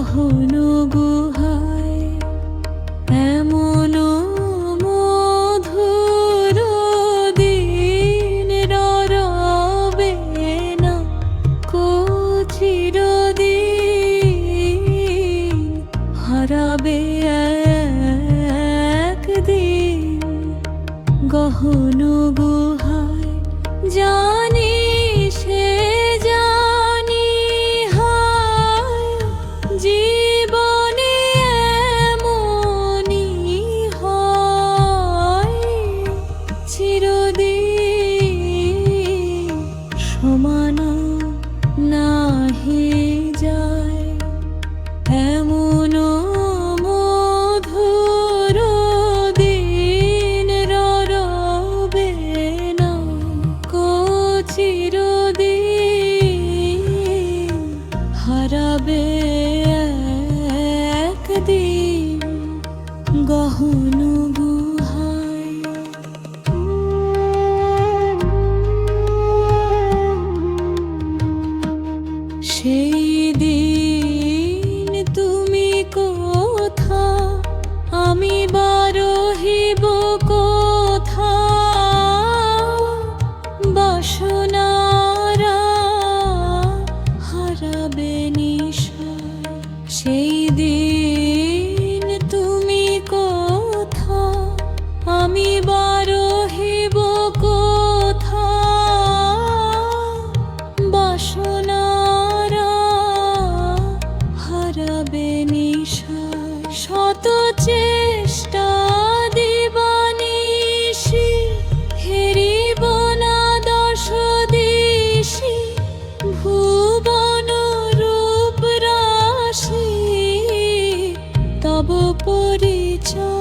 গহন গুহায় এমন মধুর দিন রবে না কো চিরদিন, হারাবে একদিন গহন গুহায়। জানি সে জানি হায় জীবনে এমনই হয়, চিরদিন সমান নাহি যায়। এমন মধুর দিন রবে না কো চিরদিন, হারাবে একদিন গহন গুহায়। সেই দিন তুমি কোথা, আমি বা রহিব কোথা, বাসনারা হারাবে নিশায়। সেই দিন তুমি কোথা, আমি বা রহিব কোথা, বাসনারা হারাবে নিশায়। শত চেষ্টা দিবানিশি হেরিব না দশ দিশি, ভুবন রূপ রাশি তব পরিচয়।